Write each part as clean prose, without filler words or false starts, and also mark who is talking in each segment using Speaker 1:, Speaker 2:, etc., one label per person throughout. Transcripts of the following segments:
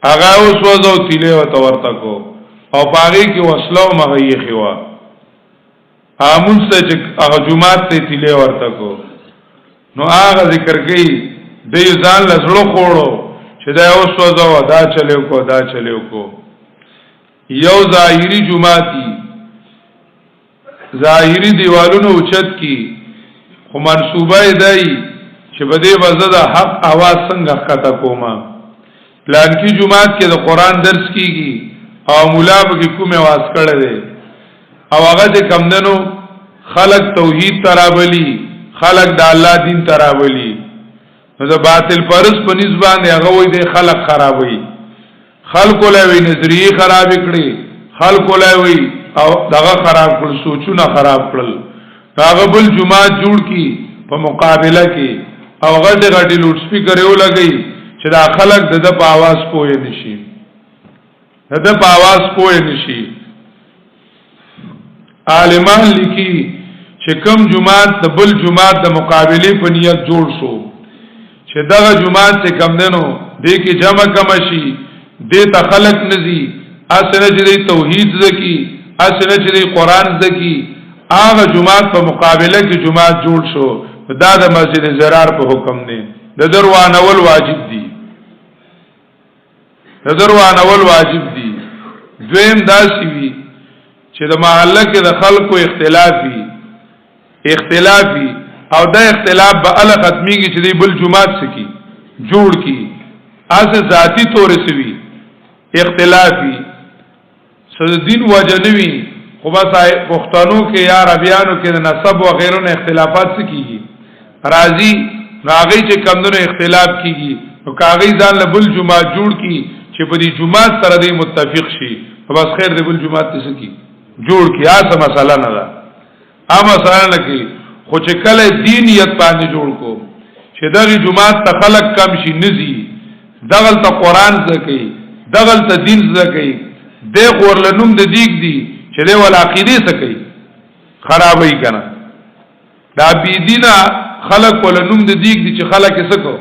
Speaker 1: هغه اوس وځو تیله وته ورته کو او پاغي کې وسلو مغي خوا امون څه چې هغه جمعات ته تیله ورته کو نو هغه ذکر کوي د ځان لزړو خوړو چې دا اوس وځو دا چلیو کو یو ظاهری جمعاتی ظاهری دیوالونو اوچت کی خو منصوبه دی چې بده وزده حق आवाज څنګه ښکته کوما پلان کی جمعات کې د قران درس کیږي او مولا به کومه आवाज کړي دي او هغه د کمندنو خلق توحید ترابلی خلق د الله دین ترابلی نو د باطل پرس په نسبت هغه وای د خلق خرابوي خلق ولوي نظریه خراب کړي خلق ولوي او دغه خراب کړ سوچونه خراب کړل هغه بل جمعات جوړ کی په مقابله کې او غټي لوډ سپیکر یو لګي چې دا خلق د په आवाज پوي نشي د په आवाज پوي نشي عالمان لیکي چې کم جمعات د بل جمعات د مقابله په نیت جوړ شو چې دغه جمعات څخه کم دنو دې کې جمع کم شي دې ته خلق نزي اسنه چې توحید زکی اسنه چې قران زکی هغه جمعات په مقابله کې جمعات جوړ شو دا د مسجد زرار په حکم دی د دروانه ول واجب دی دویم داسي وي چې د محله کې د خلکو اختلافي او دا اختلاف به ال ختميږي چې بل جمعات سکی جوړ کی اسه ذاتی تور سوي اختلافي سد دین وجنوي خو بس پښتنو کې یا عربيانو کې د نسب او غیرونو اختلافات سکیږي راضي راغی چې کمونو اختلاف کیږي نو کاغی ځان له بل جمعات جوړ کی چې په دې جمعات سره دې متفق شي بس خیر دې بل جمعات ته سکی جوړ کی اسه مسله نه ده مسله نه کی خو چې کله دینیت باندې جوړ کو چې دغه جمعات ته خلق کم شي نزي دغل ته قران زکي دغل ته دین زکي د خورلنوم د دیګ دی چې له ول عقیده سکي خرابوي کنه دا بی دینه خلق ولنوم د دیګ دی چې خلق یې سکو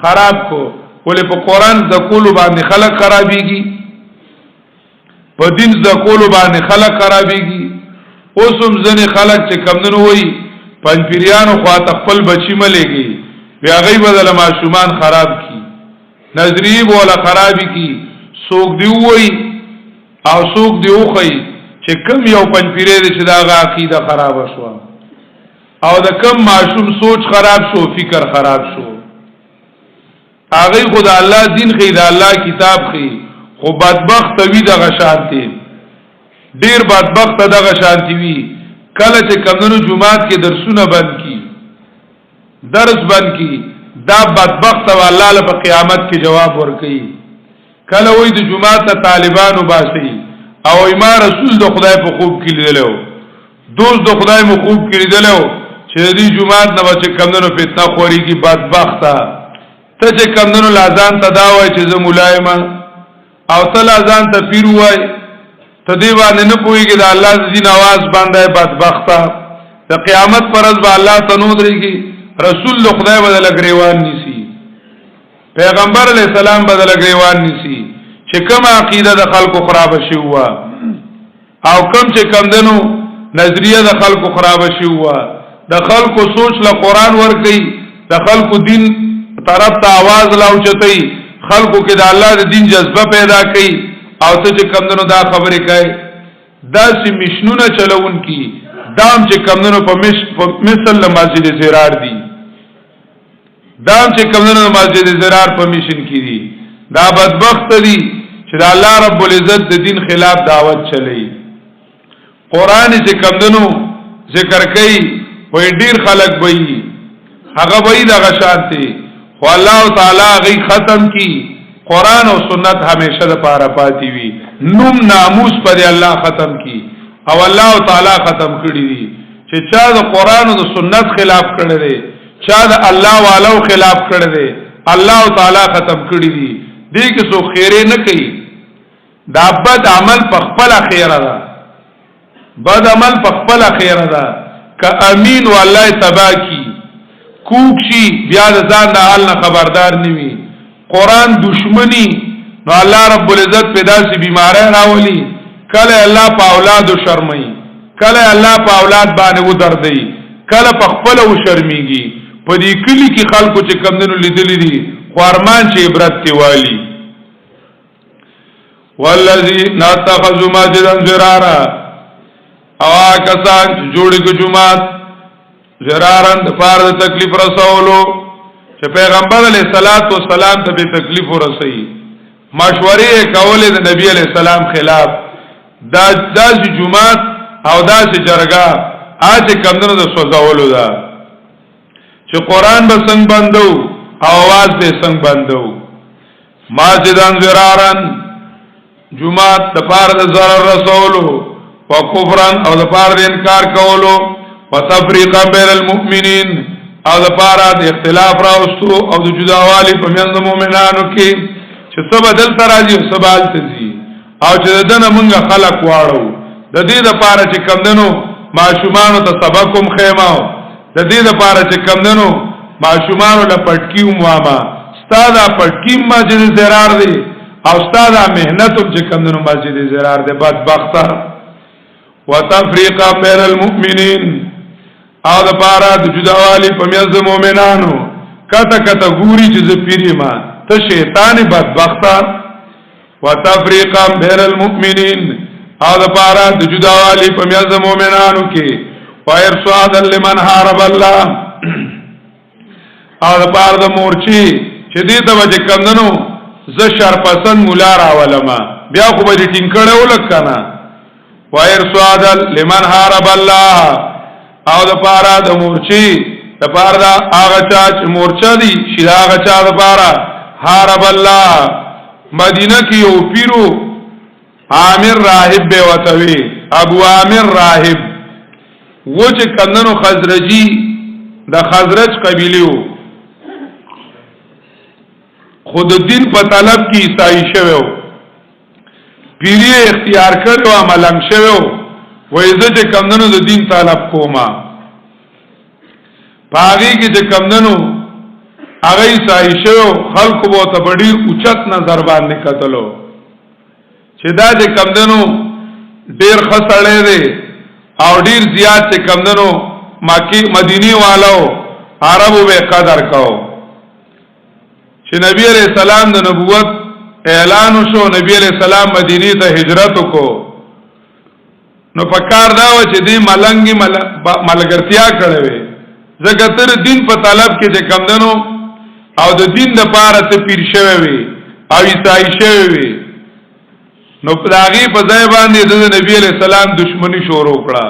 Speaker 1: خراب کو ولې په قران د کولو باندې خلق خرابيږي په دین د کولو باندې خلق خرابيږي اوسم ځنه خلق چې کمندنو وای پنځپیرانو خوا خپل بچی ملېږي بیا غي بدل معشومان خراب کی نظریه ولا خرابي کی سوق دی وای او سوق دی وخی چې کم یو پنځپیرې چې دا عقیده خراب شو او د کم معشوم سوچ خراب شو فکر خراب شو هغه خدای الله دین خې دا الله کتاب خې خو بدبخت وی دغه شانتي ډیر بدبخت دغه شانتي وی کله چې کمنو جمعات کې درسونه بند کی درس بند کی دا بدبخت او الله له قیامت کې جواب ورکړي کله وې د جمعات ته طالبانو باسي او ایمان رسول د خدای په خوب کې لیدلو دوست د خدای مو خوب کې لیدلو چې دې جمعات نه چې کمنو فتنه خوري کی بدبخت ته چې کمنو لازان تداوي چې زه ملایمه او ته لازان ته پیر وای ته دی باندې نه پويږي د الله دین आवाज باندې بدبخته د قیامت پر ورځ به الله تنو دريږي رسول خدای بدل غریوان نيسي پیغمبر علی السلام بدل غریوان نيسي چې کوم عقیده د خلکو خراب شي هوا او کوم چې کم دنو نظریه د خلکو خراب شي هوا د خلکو سوچ له قران ورګي د خلکو دین طرف ته आवाज لاوچتای خلکو کې د الله د دین جذبه پیدا کړي او ته چې کمندونو دا خبرې کوي دا چې مشنونه چلون کی دام چې کمندونو په مثل مسجد زرار دي دام چې کمندونو مسجد زرار په مشن کی دي دا بدبخت دي چې الله رب العزت د دین خلاف دعوت چلی قران چې کمندونو ذکر کوي وې ډیر خلق وې هغه وې د غشانتي خو الله تعالی غي ختم کی قرآن او سنت ہمیشہ د پاره پاتې وي نوم ناموس پر الله ختم کی او الله تعالی ختم کړی دي چې چا د قرآن او د سنت خلاف کړی دی چا د الله والو خلاف کړی دی الله تعالی ختم کړی دي دې کې سو خیره نه کوي دا بد عمل په خپل خیره ده بد عمل په خپل خیره ده ک امین والله تباکی کوکشي بیا د ځان د حال نه خبردار نیوي قرآن دشمنی نو الله رب العزت پیدا سی بیماری راولی کله الله په اولاد شرمای کله الله په اولاد باندې و دردی کله په خپل و شرمېږي په دې کلی کې خلکو چې کمندونو لیدلې دي خورمان چې عبرت کې والی والذي ناتخذ مسجدا ضرارا او کسان چې جوړې کو جمعات ضرارن د پاره د تکلیف رسولو چې پیغمبر علیه الصلاۃ والسلام ته به تکلیف ورسي مشورې کولې د نبی علیه السلام خلاف دا جمعات او دا جرګه اج کمندونو د سوزاولو دا چې قران به څنګه بندو او आवाज به څنګه بندو مسجدان ضرارن جمعات د پاره د ضرر رسولو او کفرن او د پاره د انکار کولو او تفریقا بین المؤمنین او د پاره د اختلاف راوستو او د جداوالی په میاں د مؤمنانو کې چې سبا دل تراځي او سبا التزي او چې دنه مونږه خلق واړو د دې د پاره چې کمندنو معشومان ته سبقم خیماو د دې د پاره چې کمندنو معشومان له پټکیو مواما استاد پټکی مسجد ضرار دی او استاد مهنت چې کمندنو مسجد ضرار دی بدبخته وتفریقا بین المؤمنین او د پاره د جداوالی په میاں د مؤمنانو کته ګوري چې ز پیری ما ته شیطان بدبخته وتفریقا بین المؤمنین او د پاره د جداوالی په میاں د مؤمنانو کې وارصاد لمن حارب الله او د پاره د مورچی چې دې ته وجه کمندنو ز شرپسند مولا راولما بیا خو به دې ټینګړې ولکنه وارصاد لمن حارب الله او د پاره د مورچی د پاره د هغه چا چې مورچا دی چې هغه چا د پاره حارب الله مدینه کې یو پیرو عامر راهب به وتوی ابو عامر راهب و چې کندنو خزرجی د خزرج قبیله وو خود دین په طلب کې عیسائی شوو پیری اختیار کړو ملنګ شوو وایزه چې کمندنو د دین طلب کوما پاغي کې چې کمندنو هغه عیسائی شوو خلکو بو ته بډیر اوچت نظر باندې کتلو چې دا چې کمندنو ډیر خسړې دي او ډیر زیات چې کمندنو مکی مدینی والو عربو به قدر کو چې نبی علیہ السلام د نبوت اعلان شو نبی علیہ السلام مدینی ته هجرت کو نو پکار دا و چې دی ملنګي ملګرتیا کړې زګه تر دین په طلب کې چې کمندنو او د دین د پاره ته پیر شوی وي او عیسائی شوی وي نو پداغي په ځای باندې د نبی علیہ السلام دشمنی شروع کړه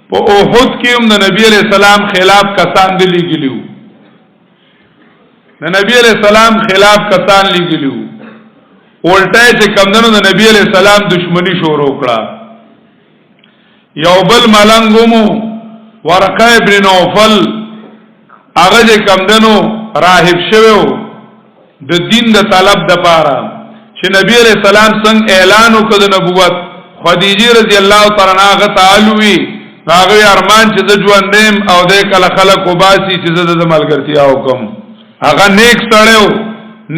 Speaker 1: په اوحد کې هم د نبی علیہ السلام خلاف کسان دي لګلیو د نبی علیہ السلام خلاف کسان لګلیو ولټای چې کمندنو د نبی علیہ السلام دشمنی شروع کړه یو بل ملنګمو ورقه ابن نوفل هغه چې کمندنو راهب شوو د دین د طلب د پاره چې نبی علیہ السلام څنګه اعلان وکړ د نبوت خدیجه رضی الله تعالی عنها تعالوی هغه ارمان چې د ژوندیم او د کله خلق وباسي چې د ملګرتیا وکم هغه نیک سړیو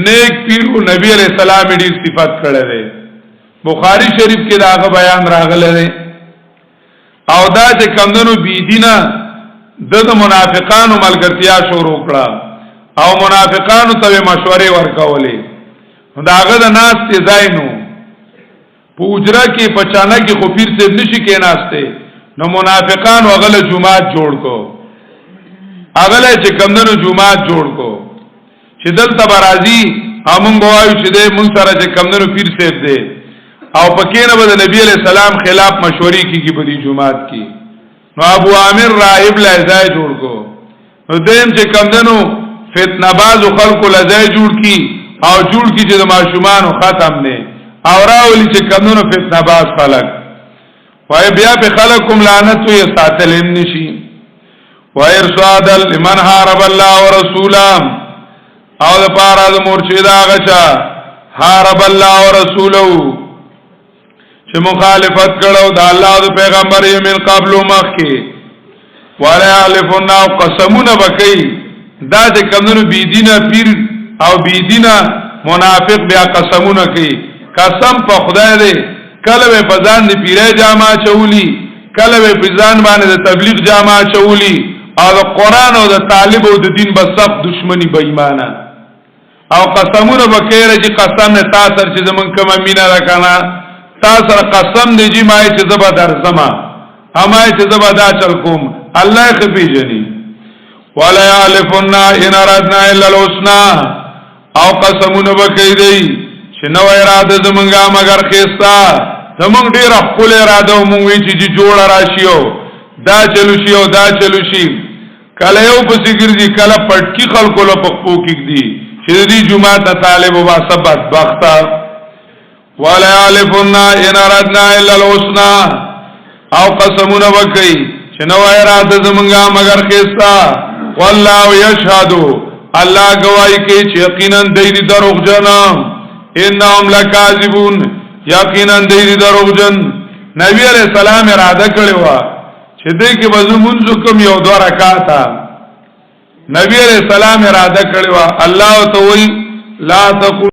Speaker 1: نیک پیرو نبی علیہ السلام دې صفات کړل دي بخاری شریف کې داغه بیان راغلی دی او دا چې کمندونو بی دینه د منافقانو ملګرتیا شروع کړه او منافقانو ته مشورې ورکولې داغه د ناس ته ځاینو پوجرا کې پچانه کې خو پیر سے نشي کې ناشته نو منافقانو غله جمعات جوړ کو اغله چې کمندونو جمعات جوړ کو چې دلته برازي همون بوایو چې دې مون سره چې کمندونو پیر سیب دې او پکې نه به نبی علیہ السلام خلاف مشورې کیږي په دې جمعات کې نو ابو عامر راهب لایزای جوړ کو نو دیم چې کمندونو فتنه باز خلق لایزای جوړ کی او جوړ کی چې د ماشومان ختم نه او راولي چې کمندونو فتنه باز خلق وای بیا په خلقکم لعنت وي ساتل نشي وارصاد لمن حارب الله ورسوله او د پاره د مرشد هغه چا حارب الله ورسوله چې مخالفت کړو د الله او پیغمبر یې من قبل مخکي ولا يحلفون او قسمونه بکي دا چې کمنو بی دینه پیر او بی دینه منافق بیا قسمونه کوي قسم په خدای دی کله په ځان دی پیره جامه چولی کله په ځان باندې د تبلیغ جامه چولی او د قران او د طالب او د دین بس سخت دشمنی بې ایمانه او قسمونه وکړي چې قسم نه تاسو چې زمون کوم مینا راکنه تاسو قسم دی چې ما چې زبا در زما اما چې زبا دا چل کوم الله خفي جني ولا يعلفن ان اردنا الا الحسنى او قسمونه وکړي دی چې نو اراده زمونږه مگر خيستا زمونږ ډیر خپل اراده مونږ وی چې جوړ راشيو دا چلو شي او دا چلو شي کله یو پسې ګرځي کله پټکی خلکو له پخپو کې دي چې دې جمعه ته طالب او سبت بختا ولا يعلفن ان اردنا الا الحسنى او قسمونه وکړي چې نو اراده زمونږه مگر خيستا والله يشهد الله گواہی کوي چې یقینا دې دروغجن انهم لکاذبون یقینا دې دروغجن نبی علیہ السلام اراده کړی و چې دې کې وزمون کوم یو دوه رکعاته نبی علیہ السلام اراده کړی و الله تو وی لا تقول